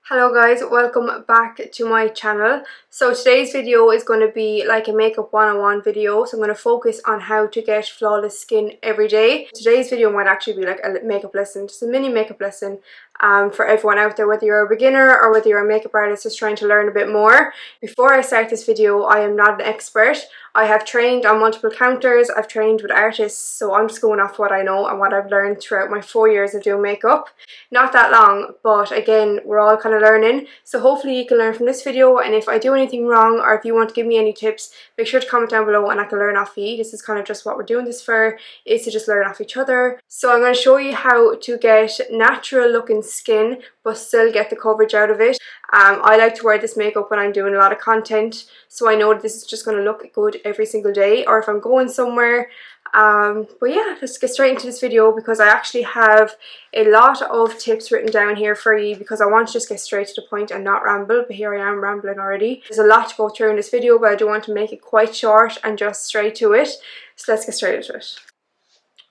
Hello guys, welcome back to my channel. So today's video is going to be like a makeup 101 video. So I'm going to focus on how to get flawless skin every day. Today's video might actually be like a makeup lesson, just a mini makeup lesson for everyone out there, whether you're a beginner or whether you're a makeup artist just trying to learn a bit more. Before I start this video, I am not an expert. I have trained on multiple counters, I've trained with artists, so I'm just going off what I know and what I've learned throughout my 4 years of doing makeup. Not that long, but again, we're all kind of learning, so hopefully you can learn from this video. And if I do anything wrong or if you want to give me any tips, make sure to comment down below and I can learn off you. This is kind of just what we're doing this for, is to just learn off each other. So I'm going to show you how to get natural looking skin but still get the coverage out of it. I like to wear this makeup when I'm doing a lot of content, so I know that this is just going to look good every single day, or if I'm going somewhere. But yeah, let's get straight into this video because I actually have a lot of tips written down here for you because I want to just get straight to the point and not ramble, but here I am rambling already. There's a lot to go through in this video, but I do want to make it quite short and just straight to it. So let's get straight into it.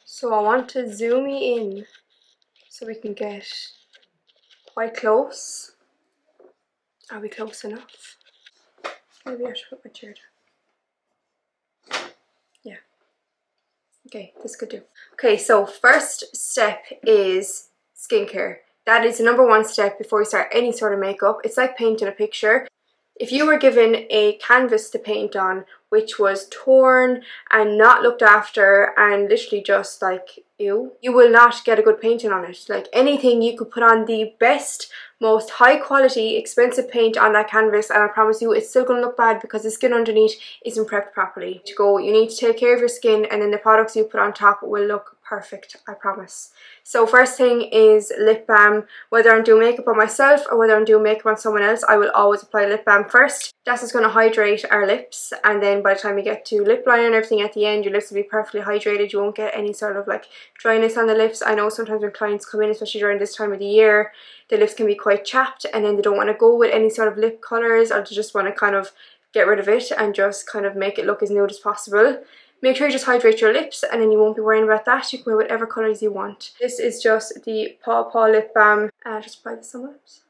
So I want to zoom you in so we can get quite close. Are we close enough? Maybe I should put my chair down. Yeah. Okay, this could do. Okay, so first step is skincare. That is the number one step before you start any sort of makeup. It's like painting a picture. If you were given a canvas to paint on which was torn and not looked after and literally just like ew, you will not get a good painting on it. Like anything, you could put on the best, most high quality, expensive paint on that canvas and I promise you it's still going to look bad because the skin underneath isn't prepped properly. You need to take care of your skin and then the products you put on top will look perfect, I promise. So first thing is lip balm. Whether I'm doing makeup on myself or whether I'm doing makeup on someone else, I will always apply lip balm first. That's just going to hydrate our lips, and then by the time you get to lip liner and everything at the end, your lips will be perfectly hydrated. You won't get any sort of like dryness on the lips. I know sometimes when clients come in, especially during this time of the year, the lips can be quite chapped and then they don't want to go with any sort of lip colours, or they just want to kind of get rid of it and just kind of make it look as nude as possible. Make sure you just hydrate your lips and then you won't be worrying about that. You can wear whatever colours you want. This is just the Paw Paw lip balm. Just apply this on my lips.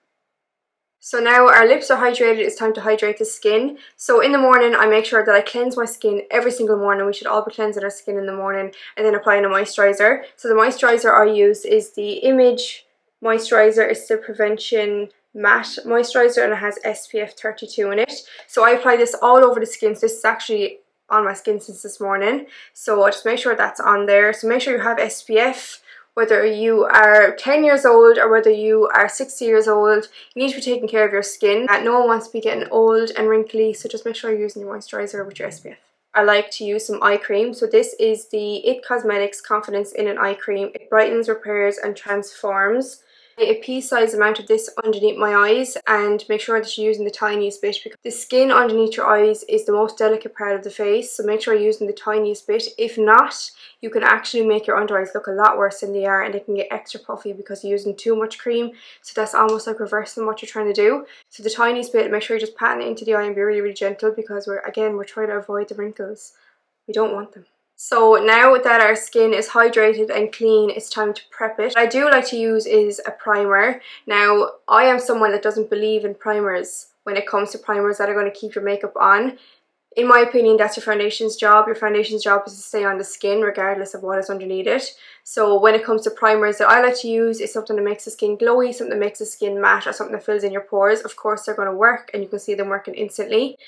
So now our lips are hydrated, it's time to hydrate the skin. So in the morning I make sure that I cleanse my skin every single morning. We should all be cleansing our skin in the morning and then applying a moisturiser. So the moisturiser I use is the Image moisturiser. It's the Prevention Matte moisturiser and it has SPF 32 in it. So I apply this all over the skin. So this is actually on my skin since this morning, so just make sure that's on there. So make sure you have SPF, whether you are 10 years old or whether you are 60 years old, you need to be taking care of your skin. No one wants to be getting old and wrinkly, so just make sure you're using your moisturiser with your SPF. I like to use some eye cream. So this is the It Cosmetics Confidence in an Eye Cream. It brightens, repairs and transforms. A pea-sized amount of this underneath my eyes, and make sure that you're using the tiniest bit because the skin underneath your eyes is the most delicate part of the face, so make sure you're using the tiniest bit. If not, you can actually make your under eyes look a lot worse than they are and they can get extra puffy because you're using too much cream, so that's almost like reversing what you're trying to do. So the tiniest bit, make sure you're just patting it into the eye and be really gentle because we're trying to avoid the wrinkles. We don't want them. So now that our skin is hydrated and clean, it's time to prep it. What I do like to use is a primer. Now, I am someone that doesn't believe in primers when it comes to primers that are going to keep your makeup on. In my opinion, that's your foundation's job. Your foundation's job is to stay on the skin regardless of what is underneath it. So when it comes to primers that I like to use is something that makes the skin glowy, something that makes the skin matte, or something that fills in your pores. Of course, they're going to work and you can see them working instantly.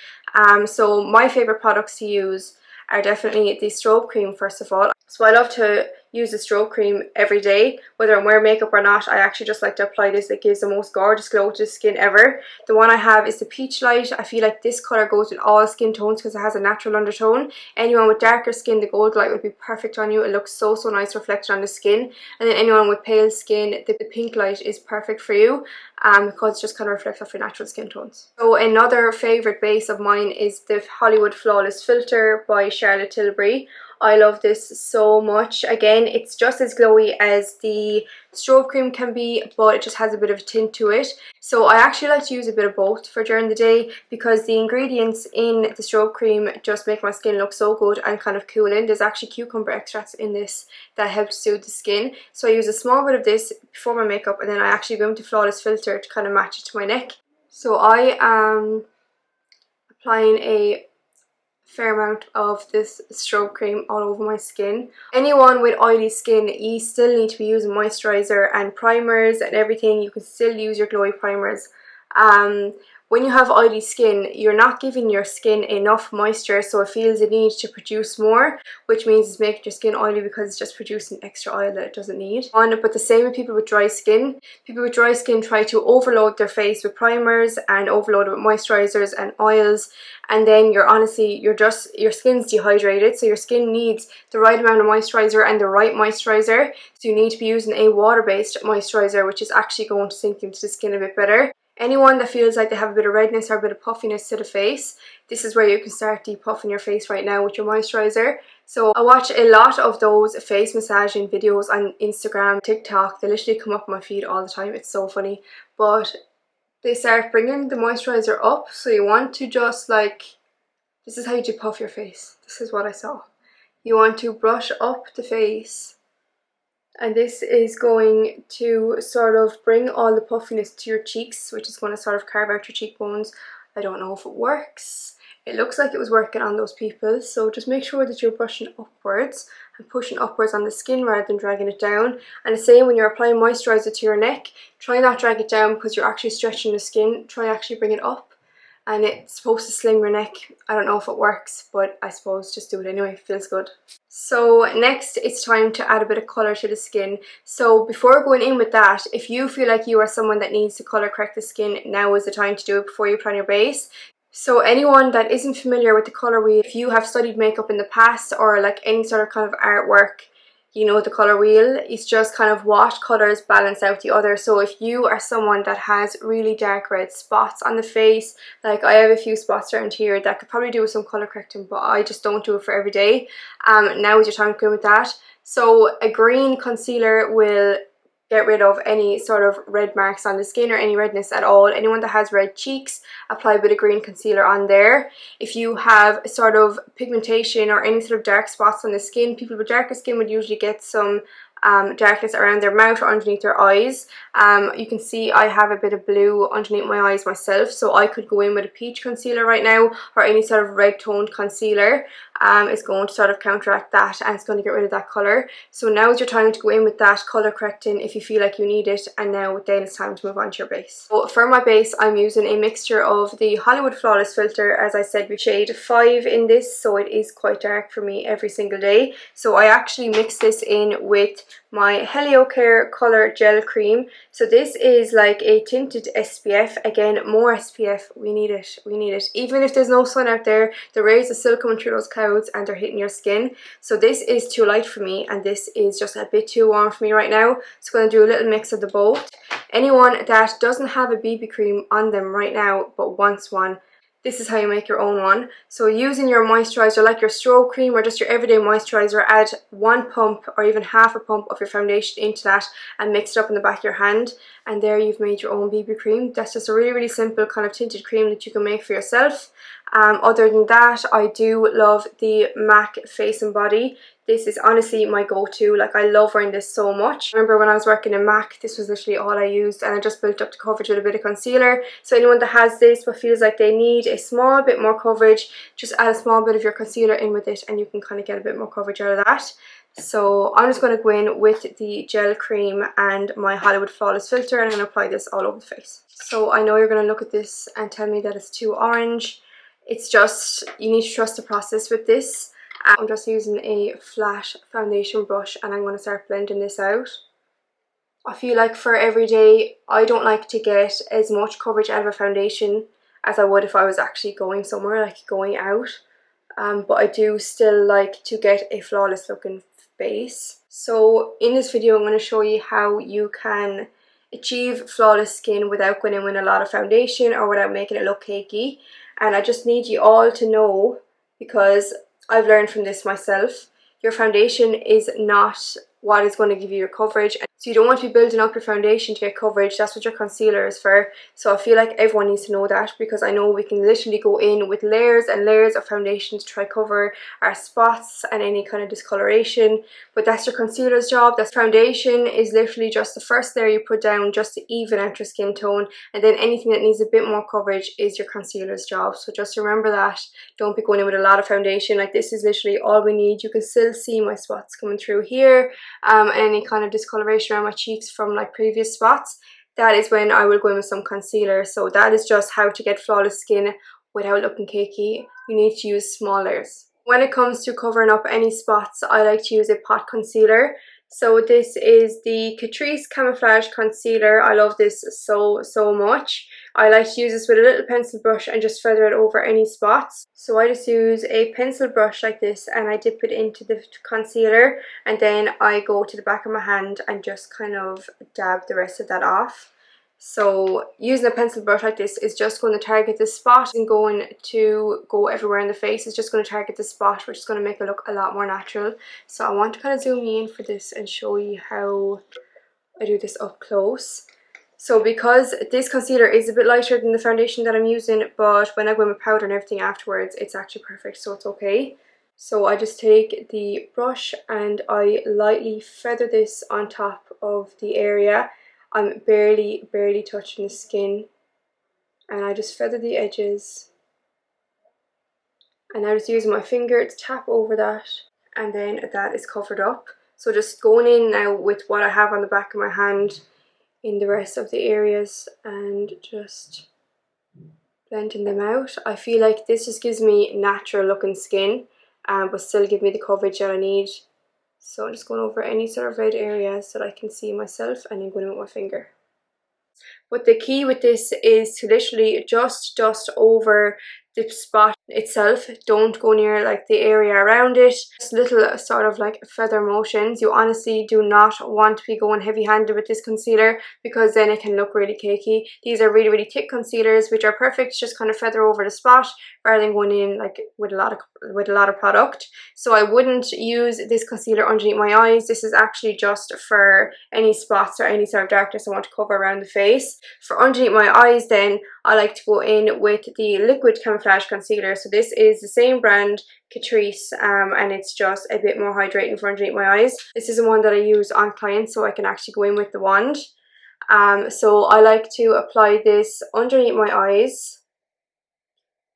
So my favourite products to use are definitely the strobe cream first of all. So I love to use the strobe cream every day. Whether I'm wearing makeup or not, I actually just like to apply this. It gives the most gorgeous glow to the skin ever. The one I have is the Peach Light. I feel like this colour goes with all skin tones because it has a natural undertone. Anyone with darker skin, the gold light would be perfect on you. It looks so nice reflected on the skin. And then anyone with pale skin, the pink light is perfect for you because it just kind of reflects off your natural skin tones. So another favourite base of mine is the Hollywood Flawless Filter by Charlotte Tilbury. I love this so much. Again, it's just as glowy as the strobe cream can be, but it just has a bit of a tint to it. So I actually like to use a bit of both for during the day, because the ingredients in the strobe cream just make my skin look so good and kind of cooling. There's actually cucumber extracts in this that help soothe the skin. So I use a small bit of this before my makeup, and then I actually go into Flawless Filter to kind of match it to my neck. So I am applying a fair amount of this strobe cream all over my skin. Anyone with oily skin, you still need to be using moisturizer and primers and everything. You can still use your glowy primers. When you have oily skin, you're not giving your skin enough moisture, so it feels the need to produce more, which means it's making your skin oily because it's just producing extra oil that it doesn't need. But the same with people with dry skin. People with dry skin try to overload their face with primers and overload it with moisturizers and oils, and then your skin's dehydrated, so your skin needs the right amount of moisturizer and the right moisturizer. So you need to be using a water-based moisturizer, which is actually going to sink into the skin a bit better. Anyone that feels like they have a bit of redness or a bit of puffiness to the face, this is where you can start depuffing your face right now with your moisturizer. So I watch a lot of those face massaging videos on Instagram, TikTok. They literally come up on my feed all the time. It's so funny. But they start bringing the moisturizer up, so you want to just this is how you depuff your face. This is what I saw. You want to brush up the face, and this is going to sort of bring all the puffiness to your cheeks, which is going to sort of carve out your cheekbones. I don't know if it works. It looks like it was working on those people, so just make sure that you're brushing upwards and pushing upwards on the skin rather than dragging it down. And the same when you're applying moisturizer to your neck, try not drag it down because you're actually stretching the skin. Try actually bring it up, and it's supposed to slim your neck. I don't know if it works, but I suppose just do it anyway. It feels good. So next, it's time to add a bit of colour to the skin. So before going in with that, if you feel like you are someone that needs to colour correct the skin, now is the time to do it before you put on your base. So anyone that isn't familiar with the colour wheel, if you have studied makeup in the past or like any sort of kind of artwork, you know the colour wheel. It's just kind of what colours balance out the other. So if you are someone that has really dark red spots on the face, like I have a few spots around here that could probably do with some colour correcting, but I just don't do it for every day. Now is your time to go with that. So a green concealer will get rid of any sort of red marks on the skin or any redness at all. Anyone that has red cheeks, apply a bit of green concealer on there. If you have sort of pigmentation or any sort of dark spots on the skin, people with darker skin would usually get some darkness around their mouth or underneath their eyes. You can see I have a bit of blue underneath my eyes myself, so I could go in with a peach concealer right now or any sort of red toned concealer. It's going to sort of counteract that, and it's going to get rid of that colour. So now is your time to go in with that colour correcting if you feel like you need it, and now then it's time to move on to your base. So for my base, I'm using a mixture of the Hollywood Flawless Filter, as I said, with shade 5 in this, so it is quite dark for me every single day. So I actually mix this in with my Helio Care Colour Gel Cream. So this is like a tinted SPF. Again, more SPF, we need it, we need it. Even if there's no sun out there, the rays are still coming through those clouds and they're hitting your skin. So this is too light for me, and this is just a bit too warm for me right now. So I'm going to do a little mix of the both. Anyone that doesn't have a BB cream on them right now but wants one, this is how you make your own one. So using your moisturizer, like your strobe cream or just your everyday moisturizer, add 1 pump or even half a pump of your foundation into that and mix it up in the back of your hand, and there you've made your own BB cream. That's just a really, really simple kind of tinted cream that you can make for yourself. Other than that, I do love the MAC Face and Body. This is honestly my go-to. Like, I love wearing this so much. I remember when I was working in MAC, this was literally all I used, and I just built up the coverage with a bit of concealer. So anyone that has this but feels like they need a small bit more coverage, just add a small bit of your concealer in with it and you can kind of get a bit more coverage out of that. So I'm just going to go in with the gel cream and my Hollywood Flawless Filter, and I'm going to apply this all over the face. So I know you're going to look at this and tell me that it's too orange. It's just, you need to trust the process with this. I'm just using a flat foundation brush and I'm going to start blending this out. I feel like for every day, I don't like to get as much coverage out of a foundation as I would if I was actually going somewhere, like going out. But I do still like to get a flawless looking base. So in this video, I'm going to show you how you can achieve flawless skin without going in with a lot of foundation or without making it look cakey. And I just need you all to know, because I've learned from this myself, your foundation is not what is going to give you your coverage. So you don't want to be building up your foundation to get coverage. That's what your concealer is for. So I feel like everyone needs to know that, because I know we can literally go in with layers and layers of foundation to try cover our spots and any kind of discoloration, but that's your concealer's job. That foundation is literally just the first layer you put down just to even out your skin tone, and then anything that needs a bit more coverage is your concealer's job. So just remember that. Don't be going in with a lot of foundation. Like, this is literally all we need. You can still see my spots coming through here, and any kind of discoloration around my cheeks from like previous spots. That is when I will go in with some concealer. So that is just how to get flawless skin without looking cakey. You need to use small layers. When it comes to covering up any spots, I like to use a pot concealer. So this is the Koyce Camouflage Concealer. I love this so much. I like to use this with a little pencil brush and just feather it over any spots. So I just use a pencil brush like this and I dip it into the concealer, and then I go to the back of my hand and just kind of dab the rest of that off. So using a pencil brush like this is just going to target the spot and going to go everywhere in the face. It's just going to target the spot, which is going to make it look a lot more natural. So I want to kind of zoom in for this and show you how I do this up close. So because this concealer is a bit lighter than the foundation that I'm using, but when I go in with powder and everything afterwards, it's actually perfect, so it's okay. So I just take the brush and I lightly feather this on top of the area. I'm barely touching the skin, and I just feather the edges, and I just use my finger to tap over that, and then that is covered up. So just going in now with what I have on the back of my hand in the rest of the areas and just blending them out. I feel like this just gives me natural looking skin, but still give me the coverage that I need. So I'm just going over any sort of red areas that I can see myself, and then going in with my finger. But the key with this is to literally just dust over the spot itself. Don't go near like the area around it. Just little sort of like feather motions. You honestly do not want to be going heavy handed with this concealer, because then it can look really cakey. These are really thick concealers which are perfect to just kind of feather over the spot rather than going in like with a lot of product. So I wouldn't use this concealer underneath my eyes. This is actually just for any spots or any sort of darkness I want to cover around the face. For underneath my eyes then, I like to go in with the Liquid Camouflage Concealer. So this is the same brand, Koyce, and it's just a bit more hydrating for underneath my eyes. This is the one that I use on clients, so I can actually go in with the wand. So I like to apply this underneath my eyes.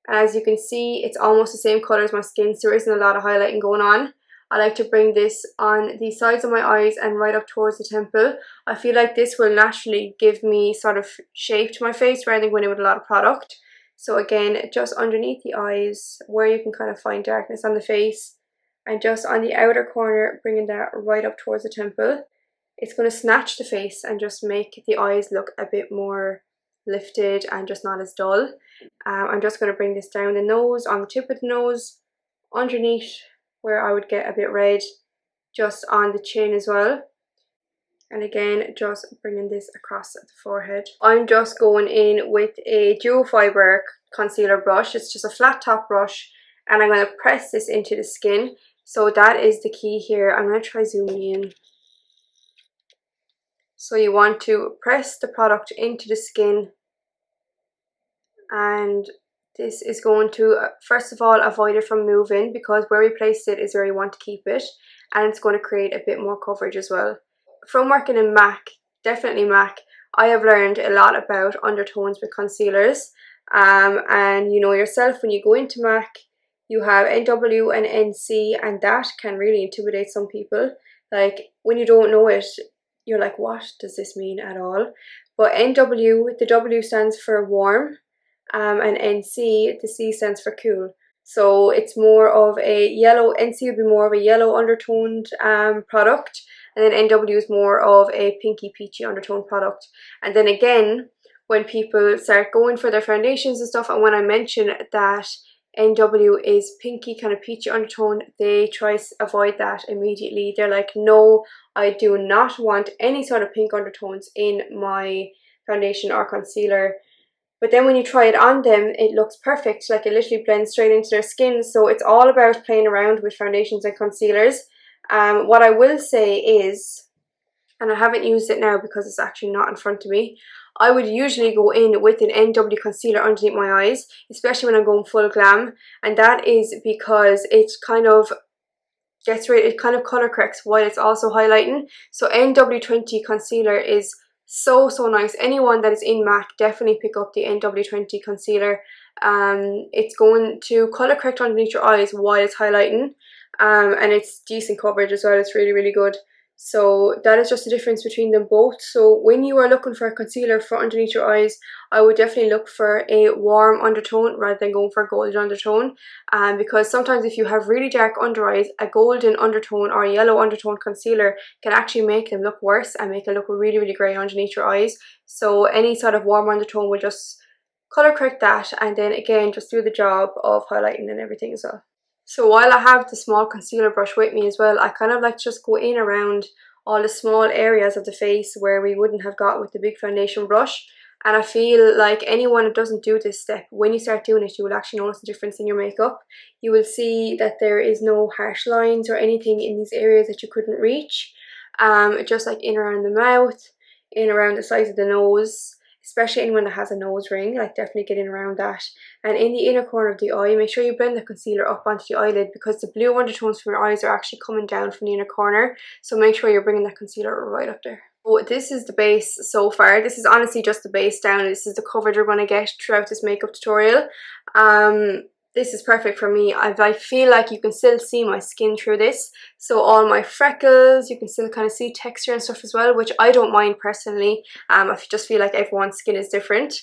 As you can see, it's almost the same colour as my skin, so there isn't a lot of highlighting going on. I like to bring this on the sides of my eyes and right up towards the temple. I feel like this will naturally give me sort of shape to my face rather than going in with a lot of product. So again, just underneath the eyes where you can kind of find darkness on the face, and just on the outer corner, bringing that right up towards the temple. It's going to snatch the face and just make the eyes look a bit more lifted and just not as dull. I'm just going to bring this down the nose, on the tip of the nose, underneath where I would get a bit red, just on the chin as well. And again, just bringing this across the forehead. I'm just going in with a dual fiber concealer brush. It's just a flat top brush, and I'm going to press this into the skin. So that is the key here. I'm going to try zooming in. So you want to press the product into the skin, and this is going to, first of all, avoid it from moving, because where we placed it is where you want to keep it, and it's going to create a bit more coverage as well. From working in MAC, definitely MAC, I have learned a lot about undertones with concealers, and you know yourself, when you go into MAC, you have NW and NC, and that can really intimidate some people. Like, when you don't know it, you're like, what does this mean at all? But NW, the W stands for warm, and NC, the C stands for cool. So it's more of a yellow, NC would be more of a yellow undertoned product, and then NW is more of a pinky peachy undertone product. And then again, when people start going for their foundations and stuff, and when I mention that NW is pinky kind of peachy undertone, they try to avoid that immediately. They're like, no, I do not want any sort of pink undertones in my foundation or concealer. But then when you try it on them, it looks perfect. Like, it literally blends straight into their skin. So it's all about playing around with foundations and concealers. What I will say is, and I haven't used it now because it's actually not in front of me, I would usually go in with an NW concealer underneath my eyes, especially when I'm going full glam, and that is because it kind of it kind of color corrects while it's also highlighting. So NW20 concealer is so nice. Anyone that is in MAC, definitely pick up the NW20 concealer. It's going to color correct underneath your eyes while it's highlighting, and it's decent coverage as well. It's really good. So that is just the difference between them both. So when you are looking for a concealer for underneath your eyes, I would definitely look for a warm undertone rather than going for a golden undertone. Because sometimes if you have really dark under eyes, a golden undertone or a yellow undertone concealer can actually make them look worse and make it look really grey underneath your eyes. So any sort of warm undertone will just color correct that, and then again just do the job of highlighting and everything as well. So while I have the small concealer brush with me as well, I kind of like to just go in around all the small areas of the face where we wouldn't have got with the big foundation brush. And I feel like anyone that doesn't do this step, when you start doing it, you will actually notice the difference in your makeup. You will see that there is no harsh lines or anything in these areas that you couldn't reach. Just like in around the mouth, in around the sides of the nose, especially anyone that has a nose ring, like definitely get in around that. And in the inner corner of the eye, make sure you blend the concealer up onto the eyelid, because the blue undertones from your eyes are actually coming down from the inner corner. So make sure you're bringing that concealer right up there. So this is the base so far. This is honestly just the base down. This is the coverage we're going to get throughout this makeup tutorial. This is perfect for me. I feel like you can still see my skin through this. So all my freckles, you can still kind of see texture and stuff as well, which I don't mind personally. I just feel like everyone's skin is different.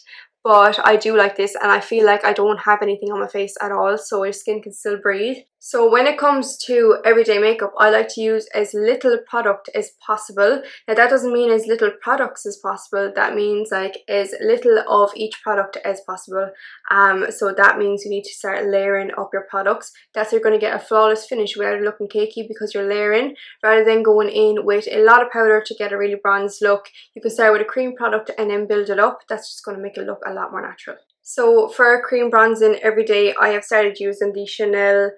But I do like this, and I feel like I don't have anything on my face at all, so your skin can still breathe. So when it comes to everyday makeup, I like to use as little product as possible. Now that doesn't mean as little products as possible, that means like as little of each product as possible. So that means you need to start layering up your products. That's how you're going to get a flawless finish without looking cakey, because you're layering rather than going in with a lot of powder to get a really bronzed look. You can start with a cream product and then build it up. That's just going to make it look a lot more natural. So for cream bronzing every day, I have started using the Chanel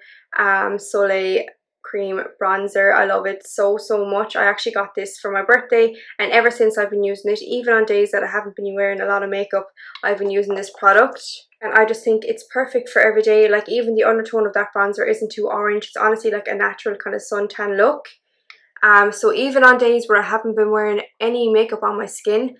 Soleil cream bronzer. I love it so much. I actually got this for my birthday, and ever since I've been using it. Even on days that I haven't been wearing a lot of makeup, I've been using this product, and I just think it's perfect for every day. Like even the undertone of that bronzer isn't too orange. It's honestly like a natural kind of suntan look. So even on days where I haven't been wearing any makeup on my skin,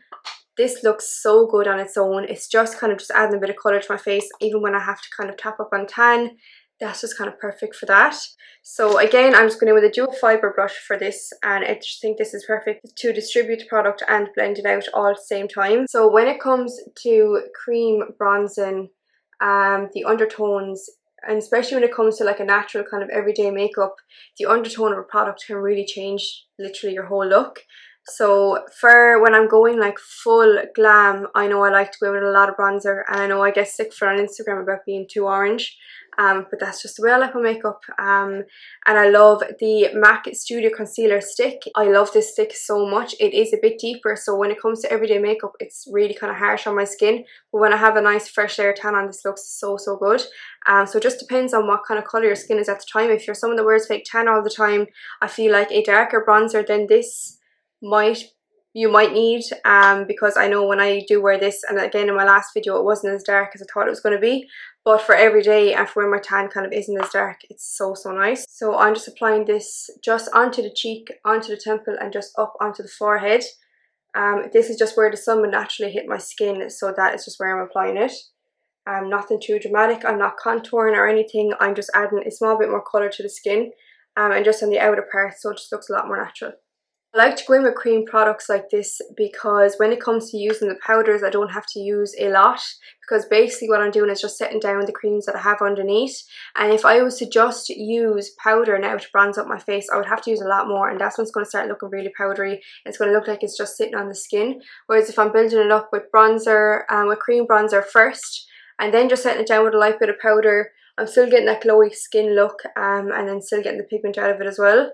this looks so good on its own. It's just kind of just adding a bit of colour to my face. Even when I have to kind of tap up on tan, that's just kind of perfect for that. So again, I'm just going in with a dual fibre brush for this, and I just think this is perfect to distribute the product and blend it out all at the same time. So when it comes to cream bronzing, the undertones, and especially when it comes to like a natural kind of everyday makeup, the undertone of a product can really change literally your whole look. So for when I'm going like full glam, I know I like to go in with a lot of bronzer, and I know I get sick for on Instagram about being too orange, but that's just the way I like my makeup. And I love the MAC Studio Concealer stick. I love this stick so much. It is a bit deeper, so when it comes to everyday makeup, it's really kind of harsh on my skin, but when I have a nice fresh layer tan on, this looks so good. So it just depends on what kind of colour your skin is at the time. If you're someone that wears fake tan all the time, I feel like a darker bronzer than this you might need, because I know when I do wear this, and again in my last video, it wasn't as dark as I thought it was going to be, but for every day and for when my tan kind of isn't as dark, it's so nice. So I'm just applying this just onto the cheek, onto the temple, and just up onto the forehead. This is just where the sun would naturally hit my skin, so that is just where I'm applying it. Nothing too dramatic. I'm not contouring or anything. I'm just adding a small bit more colour to the skin, and just on the outer part, so it just looks a lot more natural. I like to go in with cream products like this because when it comes to using the powders, I don't have to use a lot, because basically what I'm doing is just setting down the creams that I have underneath. And if I was to just use powder now to bronze up my face, I would have to use a lot more, and that's when it's going to start looking really powdery. It's going to look like it's just sitting on the skin. Whereas if I'm building it up with bronzer, with cream bronzer first, and then just setting it down with a light bit of powder, I'm still getting that glowy skin look, and then still getting the pigment out of it as well.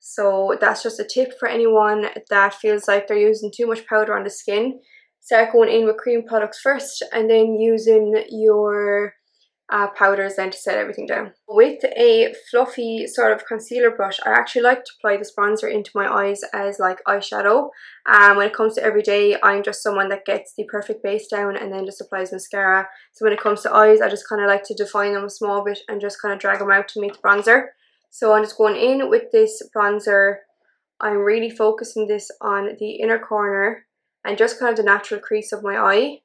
So that's just a tip for anyone that feels like they're using too much powder on the skin. Start going in with cream products first, and then using your powders then to set everything down. With a fluffy sort of concealer brush, I actually like to apply this bronzer into my eyes as like eyeshadow. When it comes to everyday, I'm just someone that gets the perfect base down and then just applies mascara. So when it comes to eyes, I just kind of like to define them a small bit and just kind of drag them out to meet the bronzer. So I'm just going in with this bronzer. I'm really focusing this on the inner corner and just kind of the natural crease of my eye.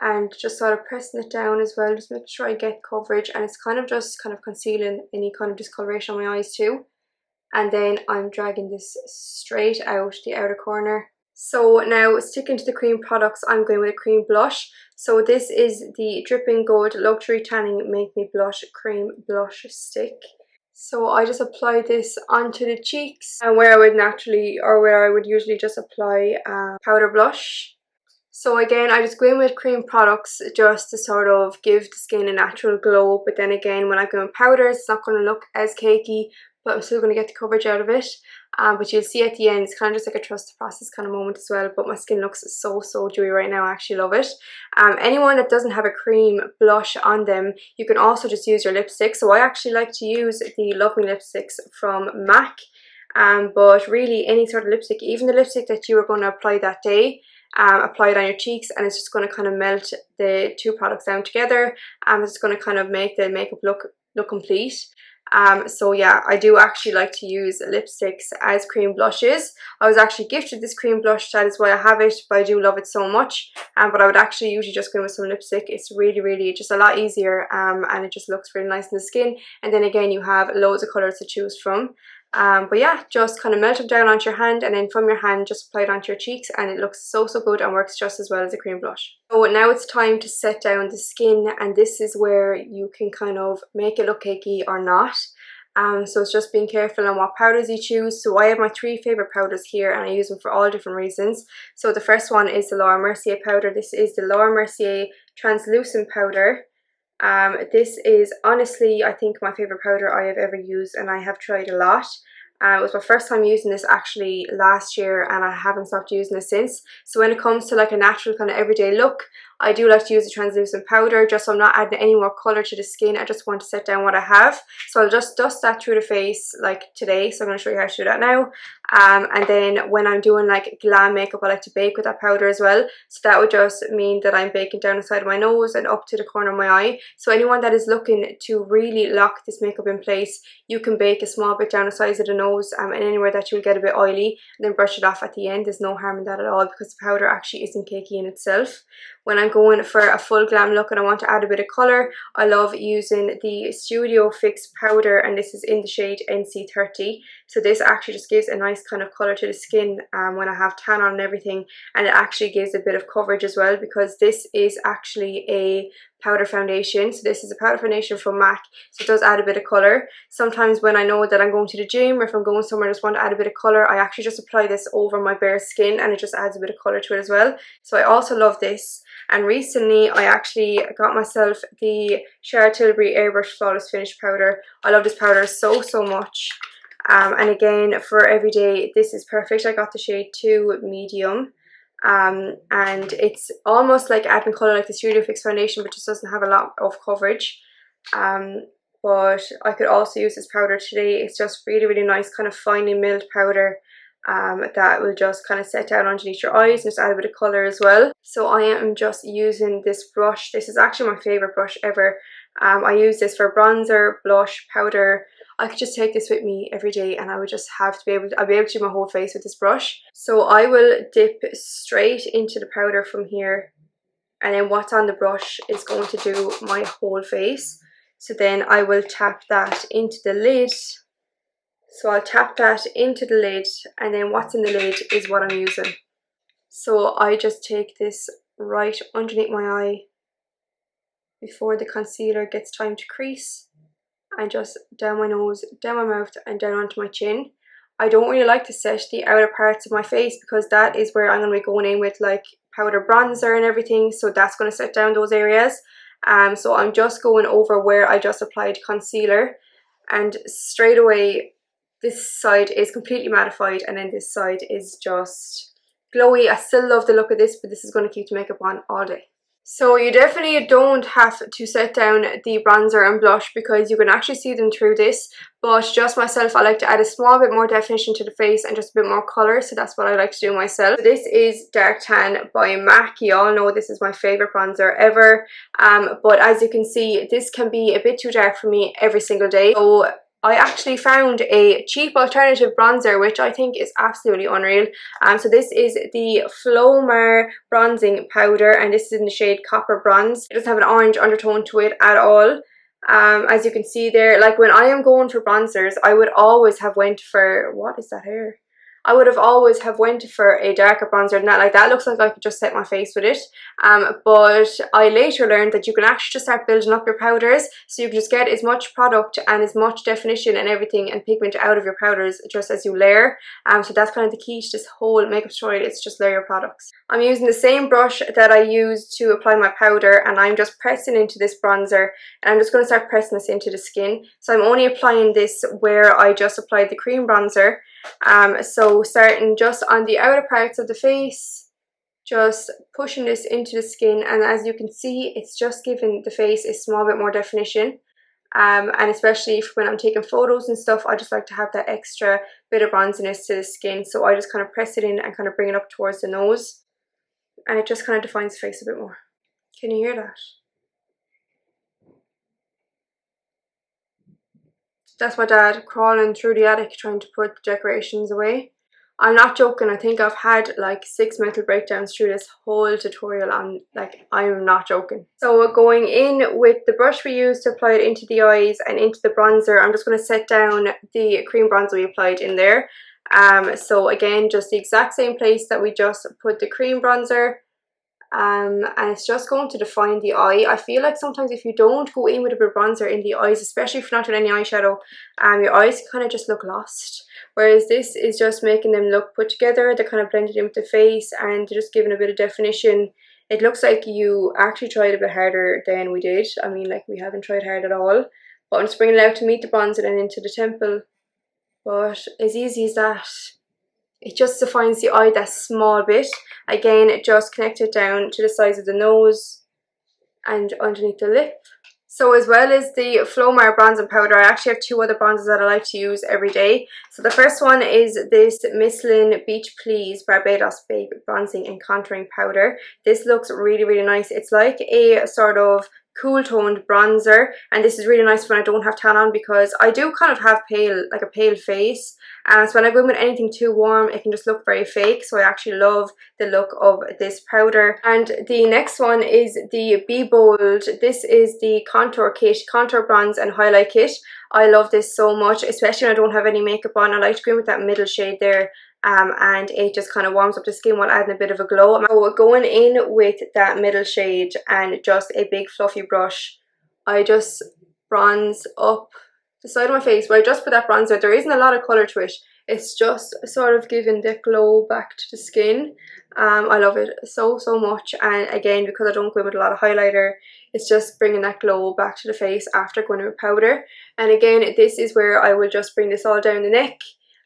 And just sort of pressing it down as well, just making sure I get coverage, and it's kind of just kind of concealing any kind of discoloration on my eyes too. And then I'm dragging this straight out the outer corner. So now, sticking to the cream products, I'm going with a cream blush. So this is the Dripping Good Luxury Tanning Make Me Blush Cream Blush Stick. So I just apply this onto the cheeks, and where I would naturally, or where I would usually just apply powder blush. So again, I just go in with cream products just to sort of give the skin a natural glow, but then again, when I go in powders, it's not going to look as cakey, but I'm still going to get the coverage out of it. But you'll see at the end, it's kind of just like a trust the process kind of moment as well, but my skin looks so dewy right now. I actually love it. Anyone that doesn't have a cream blush on them, you can also just use your lipstick. So I actually like to use the Love Me lipsticks from MAC, but really any sort of lipstick, even the lipstick that you were going to apply that day, apply it on your cheeks, and it's just going to kind of melt the two products down together, and it's going to kind of make the makeup look complete. So yeah, I do actually like to use lipsticks as cream blushes. I was actually gifted this cream blush, that is why I have it, but I do love it so much. But I would actually usually just go in with some lipstick. It's really just a lot easier, and it just looks really nice in the skin, and then again you have loads of colours to choose from. But yeah, just kind of melt them down onto your hand, and then from your hand just apply it onto your cheeks, and it looks so good and works just as well as a cream blush. So now it's time to set down the skin, and this is where you can kind of make it look cakey or not. So it's just being careful on what powders you choose. So I have my three favourite powders here, and I use them for all different reasons. So the first one is the Laura Mercier powder. This is the Laura Mercier translucent powder. This is honestly, I think, my favourite powder I have ever used, and I have tried a lot. It was my first time using this actually last year, and I haven't stopped using it since. So when it comes to like a natural kind of everyday look, I do like to use a translucent powder just so I'm not adding any more colour to the skin. I just want to set down what I have. So I'll just dust that through the face like today. So I'm going to show you how to do that now. And then when I'm doing like glam makeup, I like to bake with that powder as well. So that would just mean that I'm baking down the side of my nose and up to the corner of my eye. So anyone that is looking to really lock this makeup in place, you can bake a small bit down the sides of the nose, and anywhere that you'll get a bit oily, and then brush it off at the end. There's no harm in that at all, because the powder actually isn't cakey in itself. When I'm going for a full glam look and I want to add a bit of colour, I love using the Studio Fix powder, and this is in the shade NC30. So this actually just gives a nice kind of colour to the skin when I have tan on and everything, and it actually gives a bit of coverage as well, because this is actually a powder foundation. So this is a powder foundation from MAC, so it does add a bit of colour. Sometimes when I know that I'm going to the gym, or if I'm going somewhere and just want to add a bit of colour, I actually just apply this over my bare skin, and it just adds a bit of colour to it as well. So I also love this. And recently I actually got myself the Charlotte Tilbury Airbrush Flawless Finish powder. I love this powder so much. And again, for everyday, this is perfect. I got the shade 2 medium. And it's almost like adding colour like the Studio Fix foundation, but just doesn't have a lot of coverage. But I could also use this powder today. It's just really nice, kind of finely milled powder that will just kind of set down underneath your eyes and just add a bit of colour as well. So I am just using this brush. This is actually my favourite brush ever. I use this for bronzer, blush, powder. I could just take this with me every day, and I would just have to be able to, I'll be able to do my whole face with this brush. So I will dip straight into the powder from here, and then what's on the brush is going to do my whole face. So then I will tap that into the lid. So I'll tap that into the lid, and then what's in the lid is what I'm using. So I just take this right underneath my eye before the concealer gets time to crease, and just down my nose, down my mouth, and down onto my chin. I don't really like to set the outer parts of my face, because that is where I'm going to be going in with like powder bronzer and everything, so that's going to set down those areas. So I'm just going over where I just applied concealer, and straight away this side is completely mattified, and then this side is just glowy. I still love the look of this, but this is going to keep the makeup on all day. So you definitely don't have to set down the bronzer and blush because you can actually see them through this, but just myself, I like to add a small bit more definition to the face and just a bit more colour, so that's what I like to do myself. So this is Dark Tan by MAC. You all know this is my favourite bronzer ever, but as you can see, this can be a bit too dark for me every single day. So I actually found a cheap alternative bronzer, which I think is absolutely unreal. So this is the Flomar bronzing powder, and this is in the shade Copper Bronze. It doesn't have an orange undertone to it at all. As you can see there, like when I am going for bronzers, I would always have went for, what is that here? I would have always have went for a darker bronzer than that. Like that looks like I could just set my face with it. But I later learned that you can actually just start building up your powders, so you can just get as much product and as much definition and everything and pigment out of your powders just as you layer. So that's kind of the key to this whole makeup tutorial. It's just layer your products. I'm using the same brush that I used to apply my powder, and I'm just pressing into this bronzer, and I'm just going to start pressing this into the skin. So I'm only applying this where I just applied the cream bronzer. So starting just on the outer parts of the face, just pushing this into the skin, and as you can see, it's just giving the face a small bit more definition. And especially when I'm taking photos and stuff, I just like to have that extra bit of bronziness to the skin, so I just kind of press it in and kind of bring it up towards the nose, and it just kind of defines the face a bit more. Can you hear that? That's my dad crawling through the attic trying to put the decorations away. I'm not joking, I think I've had like 6 mental breakdowns through this whole tutorial. I'm not joking. So going in with the brush we used to apply it into the eyes and into the bronzer, I'm just going to set down the cream bronzer we applied in there. So again, just the exact same place that we just put the cream bronzer. And it's just going to define the eye. I feel like sometimes if you don't go in with a bit of bronzer in the eyes, especially if you're not doing any eyeshadow, your eyes kind of just look lost. Whereas this is just making them look put together. They're kind of blended in with the face and they're just giving a bit of definition. It looks like you actually tried a bit harder than we did. I mean, like, we haven't tried hard at all. But I'm just bringing it out to meet the bronzer and into the temple. But as easy as that. It just defines the eye that small bit. Again, just connect it down to the sides of the nose and underneath the lip. So as well as the Flomar bronzing powder, I actually have 2 other bronzers that I like to use every day. So the first one is this Miss Lynn Beach Please Barbados Babe Bronzing and Contouring Powder. This looks really, really nice. It's like a sort of cool toned bronzer, and this is really nice when I don't have tan on, because I do kind of have a pale face, and so when I go in with anything too warm it can just look very fake. So I actually love the look of this powder. And the next one is the Be Bold. This is the contour kit, contour bronze and highlight kit. I love this so much, especially when I don't have any makeup on. I like to go in with that middle shade there. And it just kind of warms up the skin while adding a bit of a glow. So going in with that middle shade and just a big fluffy brush, I just bronze up the side of my face where I just put that bronzer. There isn't a lot of colour to it. It's just sort of giving the glow back to the skin. I love it so much, and again, because I don't go in with a lot of highlighter, it's just bringing that glow back to the face after going in with powder. And again, this is where I will just bring this all down the neck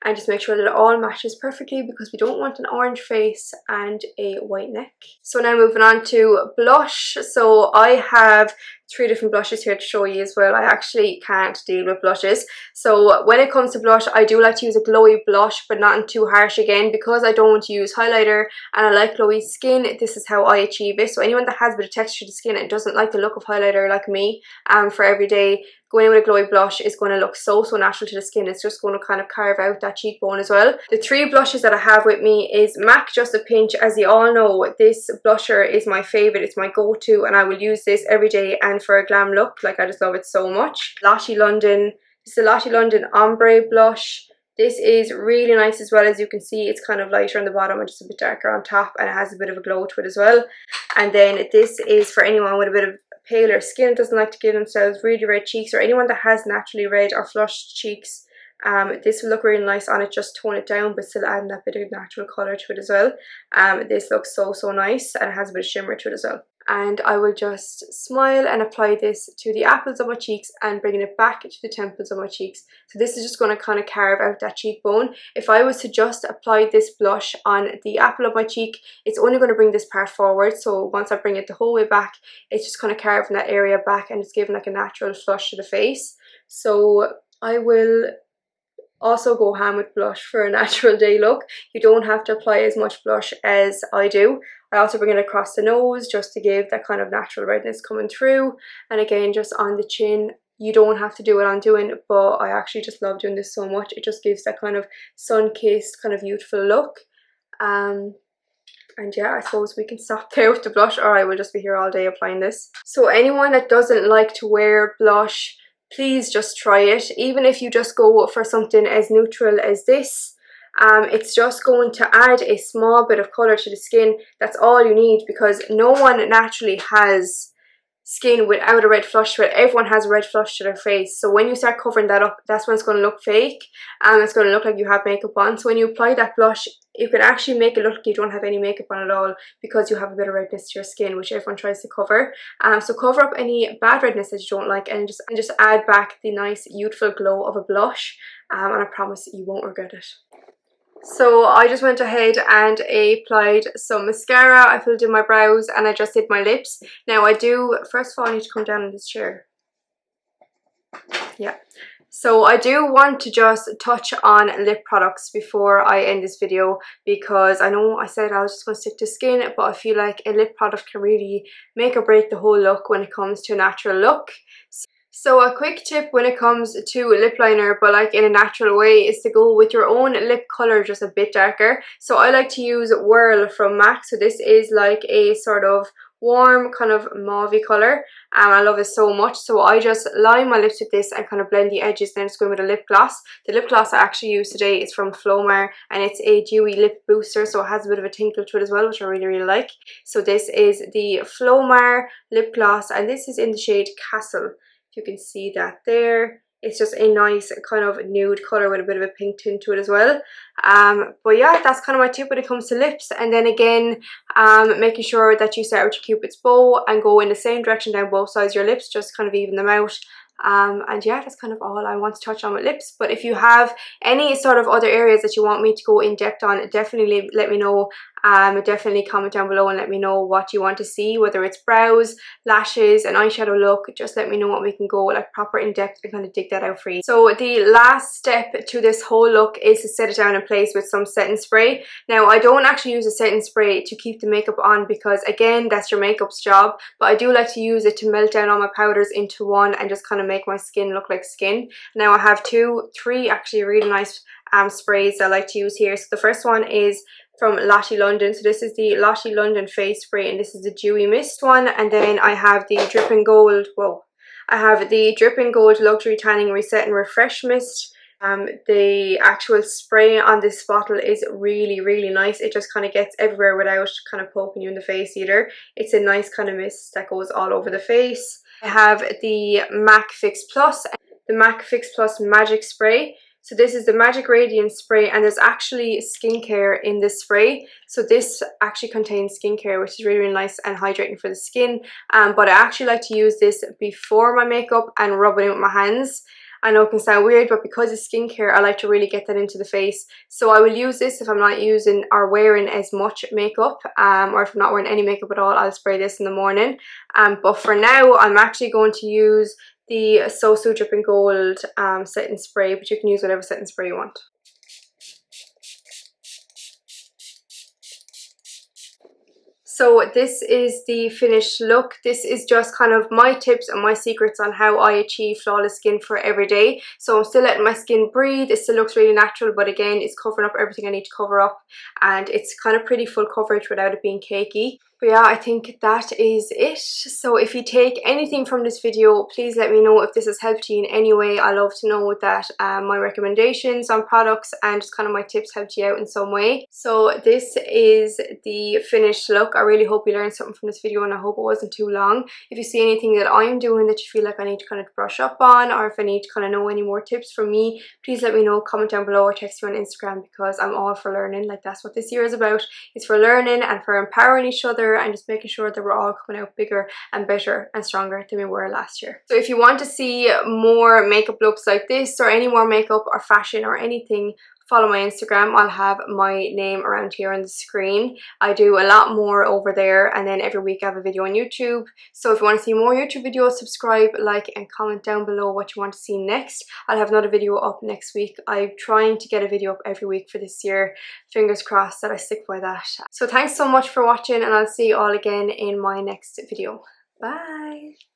and just make sure that it all matches perfectly, because we don't want an orange face and a white neck. So now moving on to blush. So I have 3 different blushes here to show you as well. I actually can't deal with blushes. So when it comes to blush, I do like to use a glowy blush, but not too harsh. Again, because I don't use highlighter and I like glowy skin, this is how I achieve it. So anyone that has a bit of texture to skin and doesn't like the look of highlighter like me, for every day, going in with a glowy blush is going to look so natural to the skin. It's just going to kind of carve out that cheekbone as well. The 3 blushes that I have with me is MAC Just a Pinch. As you all know, this blusher is my favourite. It's my go-to, and I will use this every day and for a glam look. Like, I just love it so much. Lottie London. This is the Lottie London Ombre blush. This is really nice as well. As you can see, it's kind of lighter on the bottom and just a bit darker on top, and it has a bit of a glow to it as well. And then this is for anyone with a bit of paler skin, doesn't like to give themselves really red cheeks, or anyone that has naturally red or flushed cheeks. This will look really nice on it, just tone it down but still adding that bit of natural colour to it as well. This looks so nice, and it has a bit of shimmer to it as well. And I will just smile and apply this to the apples of my cheeks and bringing it back to the temples of my cheeks. So this is just going to kind of carve out that cheekbone. If I was to just apply this blush on the apple of my cheek, it's only going to bring this part forward. So once I bring it the whole way back, it's just kind of carving that area back, and it's giving like a natural flush to the face. So I will also go ham with blush for a natural day look. You don't have to apply as much blush as I do. I also bring it across the nose just to give that kind of natural redness coming through, and again just on the chin. You don't have to do what I'm doing, but I actually just love doing this so much. It just gives that kind of sun-kissed kind of youthful look. And yeah, I suppose we can stop there with the blush, or I will just be here all day applying this. So anyone that doesn't like to wear blush, please just try it. Even if you just go for something as neutral as this, it's just going to add a small bit of colour to the skin. That's all you need, because no one naturally has skin without a red flush to it. Everyone has a red flush to their face, so when you start covering that up, that's when it's going to look fake, and it's going to look like you have makeup on. So when you apply that blush, you can actually make it look like you don't have any makeup on at all, because you have a bit of redness to your skin, which everyone tries to cover. So cover up any bad redness that you don't like, and just add back the nice youthful glow of a blush, and I promise you won't regret it. So I just went ahead and applied some mascara. I filled in my brows and I just did my lips. Now I do, first of all I need to come down in this chair. Yeah. So I do want to just touch on lip products before I end this video, because I know I said I was just going to stick to skin, but I feel like a lip product can really make or break the whole look when it comes to a natural look. So a quick tip when it comes to lip liner, but like in a natural way, is to go with your own lip colour just a bit darker. So I like to use Whirl from MAC. So this is like a sort of warm kind of mauvey colour, and I love it so much. So I just line my lips with this and kind of blend the edges, then just go in with a lip gloss. The lip gloss I actually use today is from Flomar, and it's a dewy lip booster, so it has a bit of a tinkle to it as well, which I really like. So this is the Flomar lip gloss, and this is in the shade Castle. You can see that there. It's just a nice kind of nude colour with a bit of a pink tint to it as well. But yeah, that's kind of my tip when it comes to lips. And then again, making sure that you start with your Cupid's bow and go in the same direction down both sides of your lips, just kind of even them out. And yeah, that's kind of all I want to touch on with lips. But if you have any sort of other areas that you want me to go in depth on, definitely let me know. Definitely comment down below and let me know what you want to see, whether it's brows, lashes, an eyeshadow look. Just let me know what we can go like proper in depth and kind of dig that out for you. So the last step to this whole look is to set it down in place with some setting spray. Now I don't actually use a setting spray to keep the makeup on, because again, that's your makeup's job, but I do like to use it to melt down all my powders into one and just kind of make my skin look like skin. Now I have three actually really nice sprays I like to use here. So the first one is from Lottie London. So this is the Lottie London face spray, and this is the dewy mist one. And then I have the Dripping Gold, I have the Dripping Gold Luxury Tanning Reset and Refresh Mist. The actual spray on this bottle is really nice. It just kind of gets everywhere without kind of poking you in the face either. It's a nice kind of mist that goes all over the face. I have the MAC Fix Plus, the MAC Fix Plus Magic Spray. So this is the Magic Radiance Spray, and there's actually skincare in this spray. So this actually contains skincare, which is really nice and hydrating for the skin. But I actually like to use this before my makeup and rub it in with my hands. I know it can sound weird, but because it's skincare, I like to really get that into the face. So I will use this if I'm not using or wearing as much makeup, or if I'm not wearing any makeup at all, I'll spray this in the morning. But for now, I'm actually going to use the So Dripping Gold setting spray, but you can use whatever setting spray you want. So this is the finished look. This is just kind of my tips and my secrets on how I achieve flawless skin for every day. So I'm still letting my skin breathe. It still looks really natural, but again, it's covering up everything I need to cover up, and it's kind of pretty full coverage without it being cakey. But yeah, I think that is it. So if you take anything from this video, please let me know if this has helped you in any way. I love to know that my recommendations on products and just kind of my tips helped you out in some way. So this is the finished look. I really hope you learned something from this video, and I hope it wasn't too long. If you see anything that I'm doing that you feel like I need to kind of brush up on, or if I need to kind of know any more tips from me, please let me know, comment down below or text me on Instagram, because I'm all for learning. Like, that's what this year is about. It's for learning and for empowering each other and just making sure that we're all coming out bigger and better and stronger than we were last year. So if you want to see more makeup looks like this, or any more makeup or fashion or anything, follow my Instagram. I'll have my name around here on the screen. I do a lot more over there, and then every week I have a video on YouTube. So if you want to see more YouTube videos, subscribe, like and comment down below what you want to see next. I'll have another video up next week. I'm trying to get a video up every week for this year. Fingers crossed that I stick by that. So thanks so much for watching, and I'll see you all again in my next video. Bye!